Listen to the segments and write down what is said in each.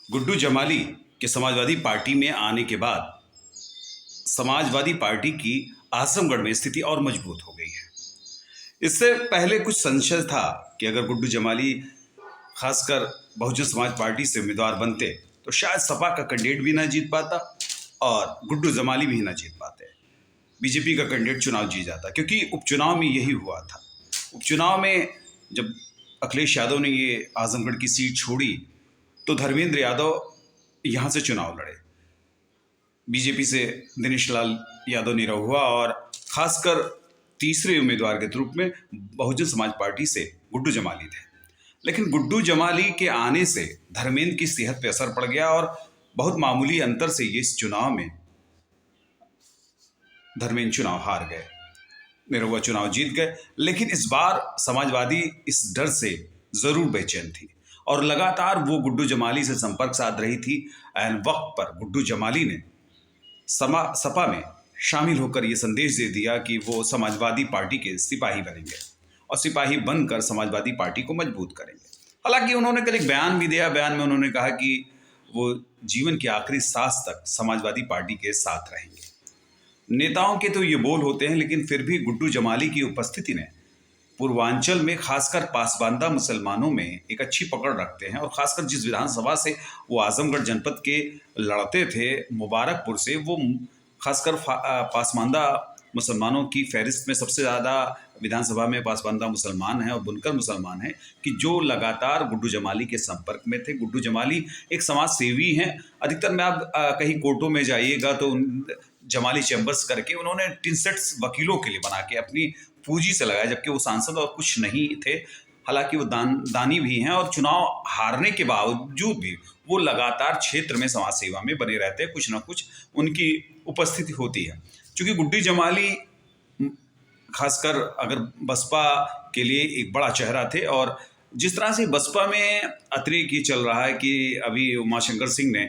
गुड्डू जमाली के समाजवादी पार्टी में आने के बाद समाजवादी पार्टी की आजमगढ़ में स्थिति और मजबूत हो गई है। इससे पहले कुछ संशय था कि अगर गुड्डू जमाली खासकर बहुजन समाज पार्टी से उम्मीदवार बनते तो शायद सपा का कैंडिडेट भी ना जीत पाता और गुड्डू जमाली भी ना जीत पाते। बीजेपी का कैंडिडेट चुनाव जीत जाता, क्योंकि उपचुनाव में यही हुआ था। उपचुनाव में जब अखिलेश यादव ने ये आजमगढ़ की सीट छोड़ी तो धर्मेंद्र यादव यहाँ से चुनाव लड़े। बीजेपी से दिनेश लाल यादव निरहुआ और खासकर तीसरे उम्मीदवार के रूप में बहुजन समाज पार्टी से गुड्डू जमाली थे। लेकिन गुड्डू जमाली के आने से धर्मेंद्र की सेहत पर असर पड़ गया और बहुत मामूली अंतर से ये इस चुनाव में धर्मेंद्र चुनाव हार गए, निरहुआ चुनाव जीत गए। लेकिन इस बार समाजवादी इस डर से जरूर बेचैन थी और लगातार वो गुड्डू जमाली से संपर्क साध रही थी। ऐन वक्त पर गुड्डू जमाली ने सपा में शामिल होकर ये संदेश दे दिया कि वो समाजवादी पार्टी के सिपाही बनेंगे और सिपाही बनकर समाजवादी पार्टी को मजबूत करेंगे। हालांकि उन्होंने कल एक बयान भी दिया। बयान में उन्होंने कहा कि वो जीवन की आखिरी सांस तक समाजवादी पार्टी के साथ रहेंगे। नेताओं के तो ये बोल होते हैं, लेकिन फिर भी गुड्डू जमाली की उपस्थिति ने पूर्वांचल में खासकर पासबांदा मुसलमानों में एक अच्छी पकड़ रखते हैं और खासकर जिस विधानसभा से वो आजमगढ़ जनपद के लड़ते थे, मुबारकपुर से, वो खासकर पासबांदा मुसलमानों की फहरिस्त में सबसे ज़्यादा विधानसभा में पासबांदा मुसलमान हैं और बुनकर मुसलमान हैं कि जो लगातार गुड्डू जमाली के संपर्क में थे। गुड्डू जमाली एक समाज सेवी हैं। अधिकतर में आप कहीं कोर्टों में जाइएगा तो जमाली चैम्बर्स करके उन्होंने टिनसेट्स वकीलों के लिए बना के अपनी पूंजी से लगाया, जबकि वो सांसद और कुछ नहीं थे। हालांकि वो दानी भी हैं और चुनाव हारने के बावजूद भी वो लगातार क्षेत्र में समाज सेवा में बने रहते हैं। कुछ ना कुछ उनकी उपस्थिति होती है। क्योंकि गुड्डू जमाली खासकर अगर बसपा के लिए एक बड़ा चेहरा थे और जिस तरह से बसपा में अतिरेक ये चल रहा है कि अभी उमाशंकर सिंह ने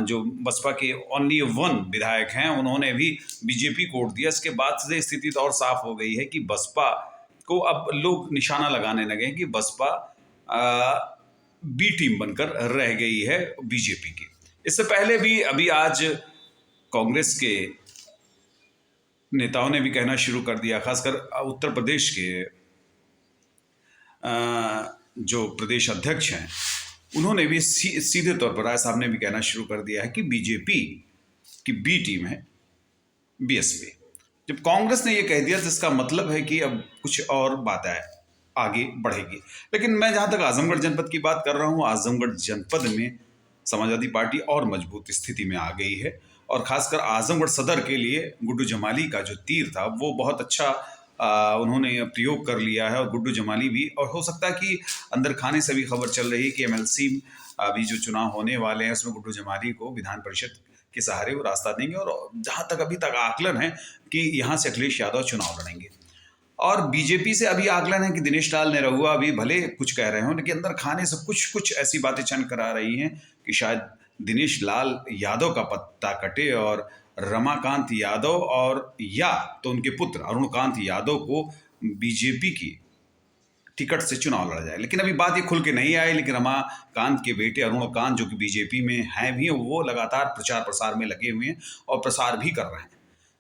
जो बसपा के ओनली वन विधायक हैं उन्होंने भी बीजेपी को वोट दिया। इसके बाद से स्थिति तो और साफ हो गई है कि बसपा को अब लोग निशाना लगाने लगे हैं कि बसपा बी टीम बनकर रह गई है बीजेपी की। इससे पहले भी अभी आज कांग्रेस के नेताओं ने भी कहना शुरू कर दिया, खासकर उत्तर प्रदेश के जो प्रदेश अध्यक्ष हैं उन्होंने भी सीधे तौर पर राय साहब ने भी कहना शुरू कर दिया है कि बीजेपी की बी टीम है बीएसपी। जब कांग्रेस ने ये कह दिया तो इसका मतलब है कि अब कुछ और बात आगे बढ़ेगी। लेकिन मैं जहाँ तक आजमगढ़ जनपद की बात कर रहा हूँ, आजमगढ़ जनपद में समाजवादी पार्टी और मजबूत स्थिति में आ गई है और खासकर आजमगढ़ सदर के लिए गुड्डू जमाली का जो तीर था वो बहुत अच्छा उन्होंने प्रयोग कर लिया है। और गुड्डू जमाली भी, और हो सकता है कि अंदर खाने से भी खबर चल रही है कि एमएलसी अभी जो चुनाव होने वाले हैं उसमें गुड्डू जमाली को विधान परिषद के सहारे वो रास्ता देंगे। और जहाँ तक अभी तक आकलन है कि यहाँ से अखिलेश यादव चुनाव लड़ेंगे और बीजेपी से अभी आकलन है कि दिनेश लाल निरहुआ अभी भले कुछ कह रहे हों, लेकिन अंदर खाने से कुछ ऐसी बातें चन करा रही हैं कि शायद दिनेश लाल यादव का पत्ता कटे और रमाकांत यादव और या तो उनके पुत्र अरुणकांत यादव को बीजेपी की टिकट से चुनाव लड़ा जाए। लेकिन अभी बात ये खुल के नहीं आई। लेकिन रमाकांत के बेटे अरुणकांत जो कि बीजेपी में हैं भी, वो लगातार प्रचार प्रसार में लगे हुए हैं और प्रसार भी कर रहे हैं।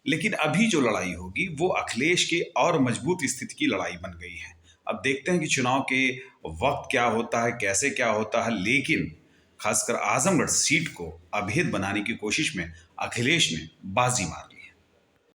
लेकिन अभी जो लड़ाई होगी वो अखिलेश की और मजबूत स्थिति की लड़ाई बन गई है। अब देखते हैं कि चुनाव के वक्त क्या होता है, कैसे क्या होता है। लेकिन खासकर आजमगढ़ सीट को अभेद बनाने की कोशिश में अखिलेश ने बाजी मार ली।